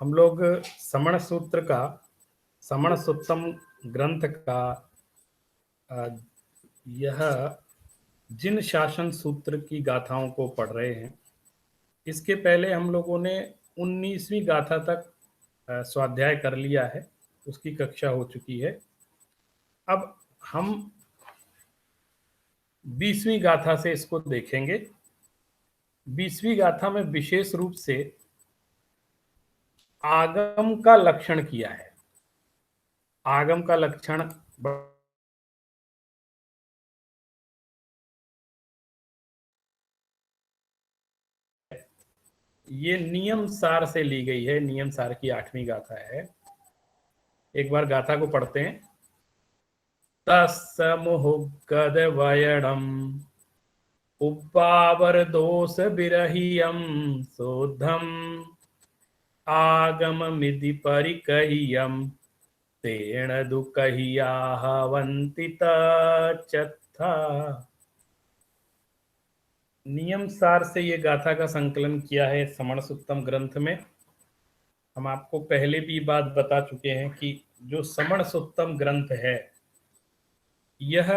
हम लोग समण सूत्र का, समण सुत्तम ग्रंथ का अ, यह जिन शासन सूत्र की गाथाओं को पढ़ रहे हैं। इसके पहले हम लोगों ने 19वीं गाथा तक स्वाध्याय कर लिया है, उसकी कक्षा हो चुकी है। अब हम 20वीं गाथा से इसको देखेंगे। 20वीं गाथा में विशेष रूप से आगम का लक्षण किया है। आगम का लक्षण ये नियम सार से ली गई है। नियम सार की 8वीं गाथा है। एक बार गाथा को पढ़ते हैं। तस्य मुहुगद वयणम उपावर दोष विरहियम शोधम आगम मिधि परिकह्यम तेण दुकहियाहवन्ति तच्चथा। नियम सार से ये गाथा का संकलन किया है समण सुत्तम ग्रंथ में। हम आपको पहले भी बात बता चुके हैं कि जो समण सुत्तम ग्रंथ है, यह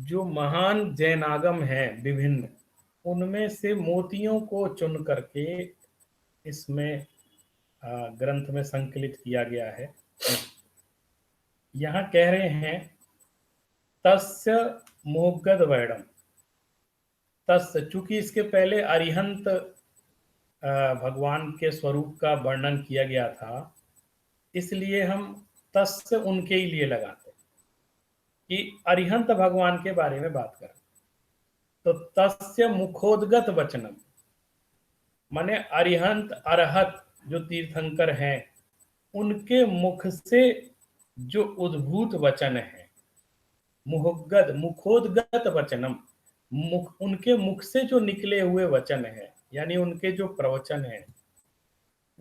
जो महान जैनागम है विभिन्न, उनमें से मोतियों को चुन करके इसमें ग्रंथ में संकलित किया गया है। यहाँ कह रहे हैं तस्य मोहगद वैडम। तस्य, चूंकि इसके पहले अरिहंत भगवान के स्वरूप का वर्णन किया गया था, इसलिए हम तस्य उनके ही लिए लगाते कि अरिहंत भगवान के बारे में बात करें। तो तस्य मुखोद्गत वचनम, माने अरिहंत अरहत जो तीर्थंकर हैं, उनके मुख से जो उद्भूत वचन है, मुहुगद मुखोद्गत वचनम, उनके मुख से जो निकले हुए वचन है, यानी उनके जो प्रवचन है,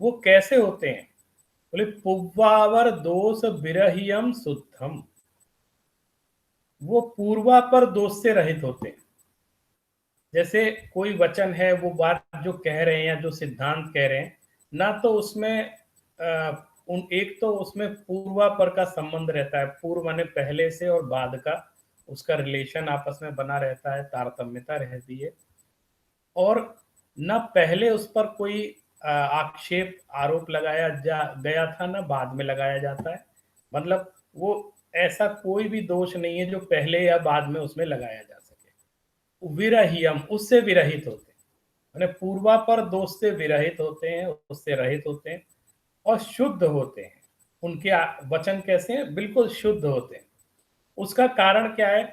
वो कैसे होते हैं? बोले पुव्वावर दोष विरहियम शुद्धम, वो पूर्वापर दोष से रहित होते हैं। जैसे कोई वचन है, वो बात जो कह रहे हैं या जो सिद्धांत कह रहे हैं, ना तो उसमें एक तो उसमें पूर्वापर का संबंध रहता है, पूर्व माने पहले से और बाद का उसका रिलेशन आपस में बना रहता है, तारतम्यता रहती है। और न पहले उस पर कोई आक्षेप आरोप लगाया गया था, ना बाद में लगाया जाता है। मतलब वो ऐसा कोई भी दोष नहीं है जो पहले या बाद में उसमें लगाया जा सके। विरहियम, उससे विरहित होते हैं, मैंने पूर्वापर दोष से विरहित होते हैं, उससे रहित होते हैं और शुद्ध होते हैं। उनके वचन कैसे हैं? बिल्कुल शुद्ध होते हैं। उसका कारण क्या है?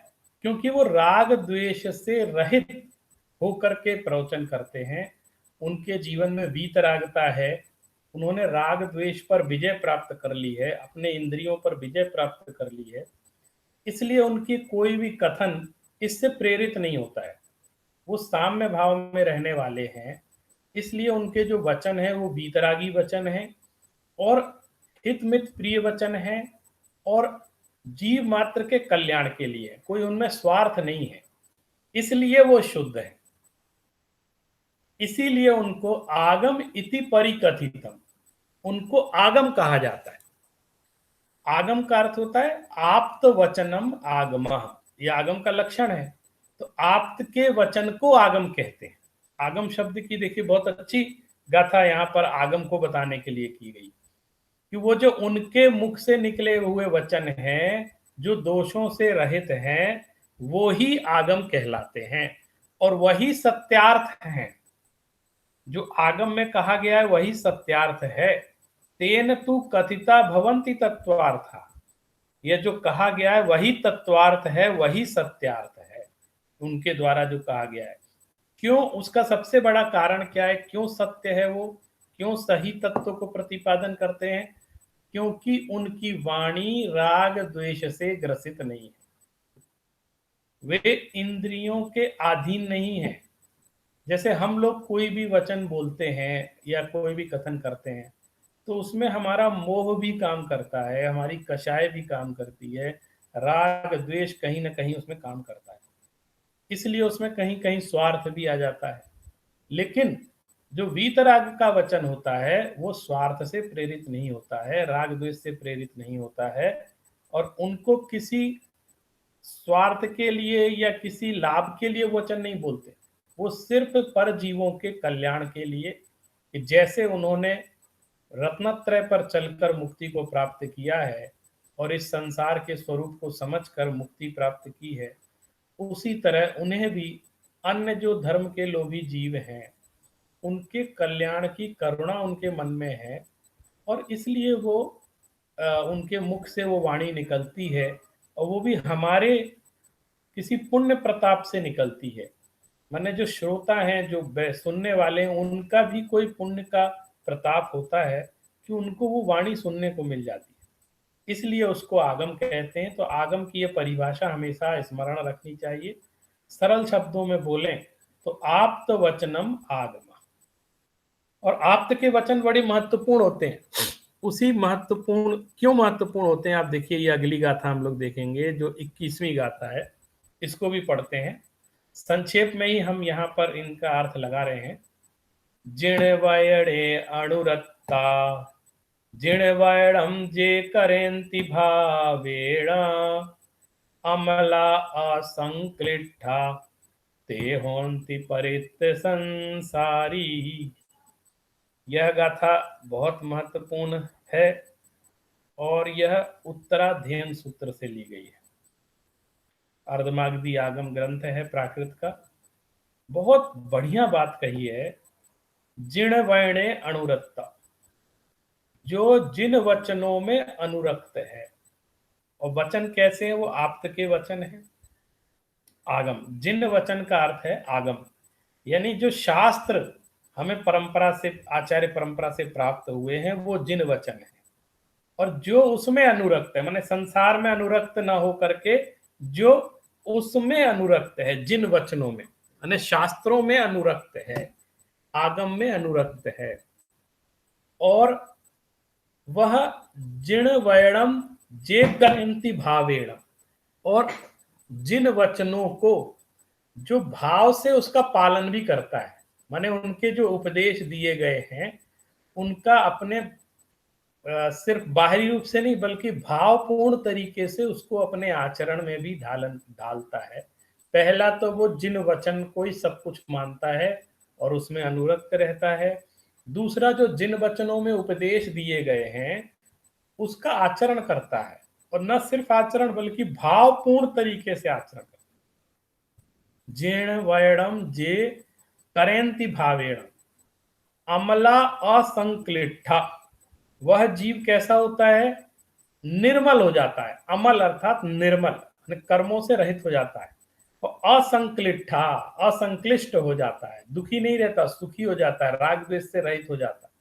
क्योंकि वो राग द्वेष से रहित होकर के प्रवचन करते हैं। उनके जीवन में वीतरागता है, उन्होंने राग द्वेष पर विजय प्राप्त कर ली है, अपने इंद्रियों पर विजय प्राप्त कर ली है, इसलिए उनकी कोई भी कथन इससे प्रेरित नहीं होता है। वो साम्य भाव में रहने वाले हैं, इसलिए उनके जो वचन है वो वीतरागी वचन है और हितमित प्रिय वचन है और जीव मात्र के कल्याण के लिए, कोई उनमें स्वार्थ नहीं है, इसलिए वो शुद्ध है। इसीलिए उनको आगम इति परिकथितम, उनको आगम कहा जाता है। आगम का अर्थ होता है आप्त वचनम आगम, ये आगम का लक्षण है। तो आप्त के वचन को आगम कहते हैं। आगम शब्द की देखिए बहुत अच्छी गाथा यहाँ पर आगम को बताने के लिए की गई कि वो जो उनके मुख से निकले हुए वचन हैं, जो दोषों से रहित हैं, वो ही आगम कहलाते हैं और वही सत्यार्थ हैं। जो आगम में कहा गया है वही सत्यार्थ है। तेन तु कथिता भवंति तत्वार्था, यह जो कहा गया है वही तत्वार्थ है, वही सत्यार्थ है, उनके द्वारा जो कहा गया है। क्यों? उसका सबसे बड़ा कारण क्या है? क्यों सत्य है वो? क्यों सही तत्व को प्रतिपादन करते हैं? क्योंकि उनकी वाणी राग द्वेष से ग्रसित नहीं है, वे इंद्रियों के अधीन नहीं है। जैसे हम लोग कोई भी वचन बोलते हैं या कोई भी कथन करते हैं, तो उसमें हमारा मोह भी काम करता है, हमारी कषाय भी काम करती है, राग द्वेष कहीं ना कहीं उसमें काम करता है, इसलिए उसमें कहीं कहीं स्वार्थ भी आ जाता है। लेकिन जो वीतराग का वचन होता है वो स्वार्थ से प्रेरित नहीं होता है, राग द्वेष से प्रेरित नहीं होता है, और उनको किसी स्वार्थ के लिए या किसी लाभ के लिए वचन नहीं बोलते। वो सिर्फ पर जीवों के कल्याण के लिए, कि जैसे उन्होंने रत्नत्रय पर चलकर मुक्ति को प्राप्त किया है और इस संसार के स्वरूप को समझकर मुक्ति प्राप्त की है, उसी तरह उन्हें भी अन्य जो धर्म के लोभी जीव हैं उनके कल्याण की करुणा उनके मन में है, और इसलिए वो उनके मुख से वो वाणी निकलती है, और वो भी हमारे किसी पुण्य प्रताप से निकलती है। माने जो श्रोता हैं, जो सुनने वाले हैं, उनका भी कोई पुण्य का प्रताप होता है कि उनको वो वाणी सुनने को मिल जाती है, इसलिए उसको आगम कहते हैं। तो आगम की ये परिभाषा हमेशा स्मरण रखनी चाहिए। सरल शब्दों में बोलें तो आप्त वचनम आगम, और आप्त के वचन बड़े महत्वपूर्ण होते हैं। उसी महत्वपूर्ण क्यों महत्वपूर्ण होते हैं, आप देखिए ये अगली गाथा हम लोग देखेंगे जो 21वीं गाथा है, इसको भी पढ़ते हैं। संक्षेप में ही हम यहाँ पर इनका अर्थ लगा रहे हैं। जिण वयड़े अणुरत्ता, जिण वयड़म जे करेंति भावेण, अमला असंक्लिष्ठा ते होन्ति परित संसारी। यह गाथा बहुत महत्वपूर्ण है और यह उत्तराध्ययन सूत्र से ली गई है। अर्धमागधी आगम ग्रंथ है प्राकृत का। बहुत बढ़िया बात कही है। जिण वैणे अनुरक्ता, जो जिन वचनों में अनुरक्त है, और वचन कैसे हैं, वो आप्त के वचन है। आगम, जिन वचन का अर्थ है आगम, यानी जो शास्त्र हमें परंपरा से, आचार्य परंपरा से प्राप्त हुए हैं, वो जिन वचन है। और जो उसमें अनुरक्त है, माने संसार में अनुरक्त ना हो करके जो उसमें अनुरक्त है, जिन वचनों में, माने शास्त्रों में अनुरक्त है, आगम में अनुरक्त है, और वह जिण वैणम जे करंति भावेण, और जिन वचनों को जो भाव से उसका पालन भी करता है, माने उनके जो उपदेश दिए गए हैं उनका अपने सिर्फ बाहरी रूप से नहीं बल्कि भावपूर्ण तरीके से उसको अपने आचरण में भी ढालता है। पहला तो वो जिन वचन को ही सब कुछ मानता है और उसमें अनुरक्त रहता है। दूसरा, जो जिन वचनों में उपदेश दिए गए हैं उसका आचरण करता है, और न सिर्फ आचरण बल्कि भावपूर्ण तरीके से आचरण करता है। जिण वैणम जे करेंति भावेण, अमला असंक्लिष्ठा, वह जीव कैसा होता है, निर्मल हो जाता है। अमल अर्थात निर्मल, कर्मों से रहित हो जाता है। और असंक्लिष्ठा, असंक्लिष्ट हो जाता है, दुखी नहीं रहता, सुखी हो जाता है, राग द्वेष से रहित हो जाता है।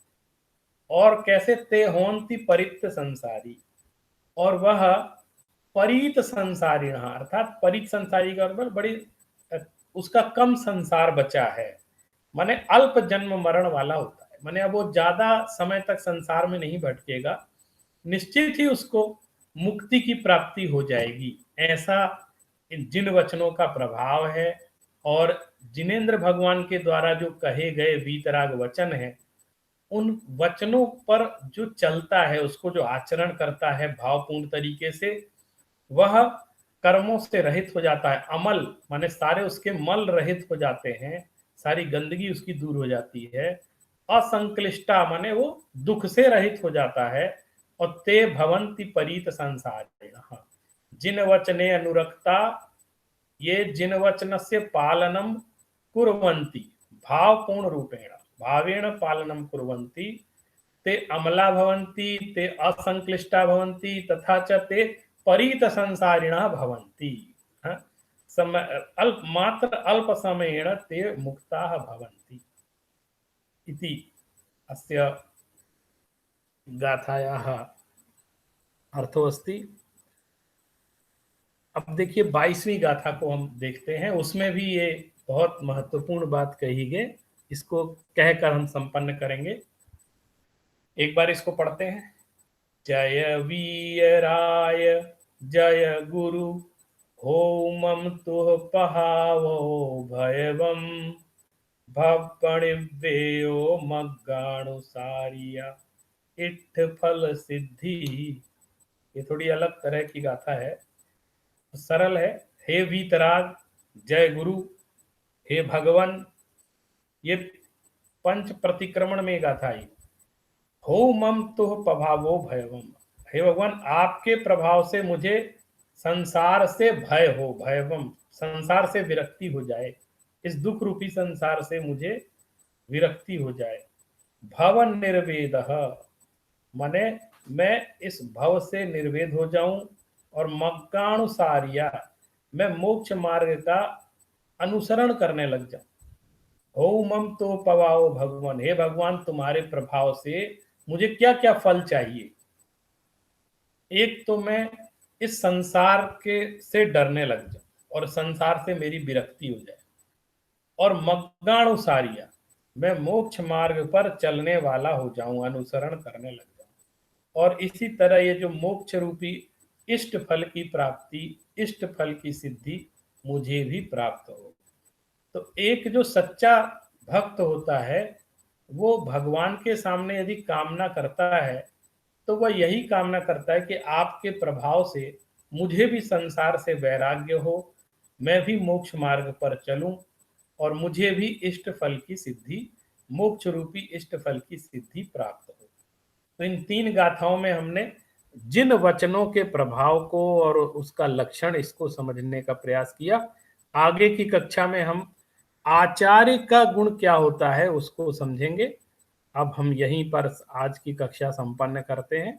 और कैसे, ते होन्ति परित संसारी, और वह परित संसारी, अर्थात परित संसारी का मतलब बड़ी उसका कम संसार बचा है, माने अल्प जन्म मरण वाला होता है। माने अब वो ज्यादा समय तक संसार में नहीं भटकेगा, निश्चित ही उसको मुक्ति की प्राप्ति हो जाएगी। ऐसा जिन वचनों का प्रभाव है। और जिनेन्द्र भगवान के द्वारा जो कहे गए वीतराग वचन है, उन वचनों पर जो चलता है, उसको जो आचरण करता है भावपूर्ण तरीके से, वह कर्मों से रहित हो जाता है। अमल माने सारे उसके मल रहित हो जाते हैं, सारी गंदगी उसकी दूर हो जाती है। असंक्लिष्टा माने वो दुख से रहित हो जाता है। और ते भवंति परीत संसारिणः, जिन वचने अनुरक्ता, ये जिन वचन से पालनम कुर्वन्ति भावपूर्ण रूपेण, भावेण पालनम कुर्वन्ति, ते अमला भवन्ति, ते असंक्लिष्टा भवन्ति, तथा च ते परीत संसारिणः भवन्ति। समय अल्प, मात्र अल्प समयेण ते मुक्ताः भवन्ति इति अस्य गाथायाः अर्थो अस्ति। अब देखिए 22वीं गाथा को हम देखते हैं, उसमें भी ये बहुत महत्वपूर्ण बात कही गई, इसको कहकर हम संपन्न करेंगे। एक बार इसको पढ़ते हैं। जय वीराय जय गुरु, होमम तुह पहावो भयवम, भपणिव्ययो मग्गाणुसारिया इट्ठ फल सिद्धि। ये थोड़ी अलग तरह की गाथा है, सरल है। हे वीतराग, जय गुरु, हे भगवान, ये पंच प्रतिक्रमण में गाथा आई। हो मम तुह प्रभावो भयवम, हे भगवान आपके प्रभाव से मुझे संसार से भय हो, भयवम संसार से विरक्ति हो जाए, इस दुख रूपी संसार से मुझे विरक्ति हो जाए। भव निर्वेद, माने मैं इस भव से निर्वेद हो जाऊं, और मग्गानुसारिया मैं मोक्ष मार्ग का अनुसरण करने लग जाऊं। हो मम तो पवाओ भगवान, हे भगवान तुम्हारे प्रभाव से मुझे क्या क्या फल चाहिए। एक तो मैं इस संसार के से डरने लग जाऊं और संसार से मेरी विरक्ति हो जाए, और मग्गानुसारिया मैं मोक्ष मार्ग पर चलने वाला हो जाऊं, अनुसरण करने लग जाऊं। और इसी तरह ये जो मोक्ष रूपी इष्ट फल की प्राप्ति, इष्ट फल की सिद्धि मुझे भी प्राप्त हो। तो एक जो सच्चा भक्त होता है वो भगवान के सामने यदि कामना करता है तो वह यही कामना करता है कि आपके प्रभाव से मुझे भी संसार से वैराग्य हो, मैं भी मोक्ष मार्ग पर चलूं, और मुझे भी इष्ट फल की सिद्धि, मोक्ष रूपी इष्ट फल की सिद्धि प्राप्त हो। तो इन तीन गाथाओं में हमने जिन वचनों के प्रभाव को और उसका लक्षण इसको समझने का प्रयास किया। आगे की कक्षा में हम आचार्य का गुण क्या होता है उसको समझेंगे। अब हम यहीं पर आज की कक्षा संपन्न करते हैं।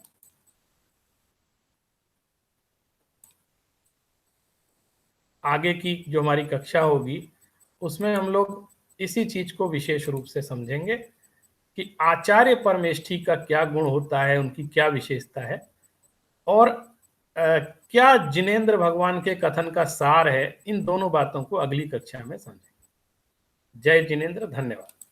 आगे की जो हमारी कक्षा होगी उसमें हम लोग इसी चीज को विशेष रूप से समझेंगे कि आचार्य परमेष्ठी का क्या गुण होता है, उनकी क्या विशेषता है, और क्या जिनेंद्र भगवान के कथन का सार है। इन दोनों बातों को अगली कक्षा में समझेंगे। जय जिनेंद्र, धन्यवाद।